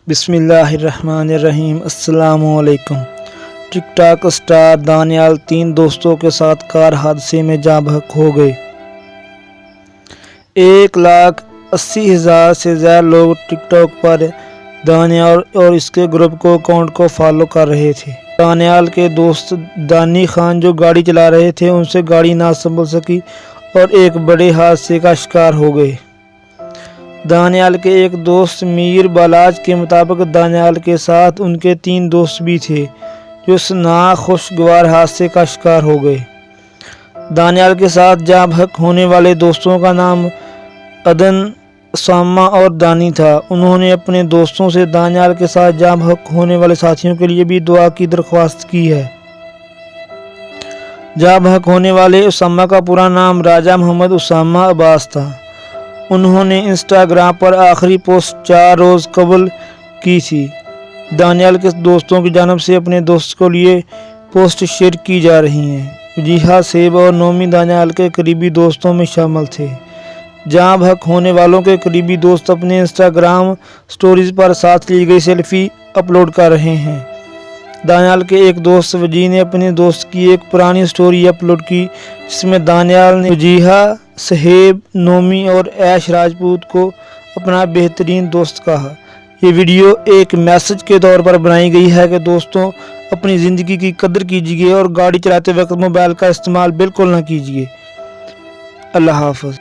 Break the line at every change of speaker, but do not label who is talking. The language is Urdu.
بسم اللہ الرحمن الرحیم۔ السلام علیکم۔ ٹک ٹاک اسٹار دانیال 3 دوستوں کے ساتھ کار حادثے میں جاں بحق ہو گئے۔ 1,80,000 سے زیادہ لوگ ٹک ٹاک پر دانیال اور اس کے گروپ اکاؤنٹ کو فالو کر رہے تھے۔ دانیال کے دوست دانی خان جو گاڑی چلا رہے تھے ان سے گاڑی نہ سنبھل سکی اور ایک بڑے حادثے کا شکار ہو گئے۔ دانیال کے ایک دوست میر بالاج کے مطابق دانیال کے ساتھ ان کے 3 دوست بھی تھے جو اس ناخوشگوار حادثے کا شکار ہو گئے۔ دانیال کے ساتھ جاں بحق ہونے والے دوستوں کا نام عدن، اسامہ اور دانی تھا۔ انہوں نے اپنے دوستوں سے دانیال کے ساتھ جاں بحق ہونے والے ساتھیوں کے لیے بھی دعا کی درخواست کی ہے۔ جاں بحق ہونے والے اسامہ کا پورا نام راجہ محمد اسامہ عباس تھا۔ انہوں نے انسٹاگرام پر آخری پوسٹ 4 روز قبل کی تھی۔ دانیال کے دوستوں کی جانب سے اپنے دوست کو لیے پوسٹ شیئر کی جا رہی ہیں۔ وجیہہ سیب اور نومی دانیال کے قریبی دوستوں میں شامل تھے۔ جاں بحق ہونے والوں کے قریبی دوست اپنے انسٹاگرام سٹوریز پر ساتھ لی گئی سیلفی اپلوڈ کر رہے ہیں۔ دانیال کے ایک دوست وجیہ نے اپنے دوست کی ایک پرانی سٹوری اپلوڈ کی جس میں دانیال نے وجیہہ، سہیب، نومی اور ایش راجپوت کو اپنا بہترین دوست کہا۔ یہ ویڈیو ایک میسج کے طور پر بنائی گئی ہے کہ دوستوں اپنی زندگی کی قدر کیجیے اور گاڑی چلاتے وقت موبائل کا استعمال بالکل نہ کیجیے۔ اللہ حافظ۔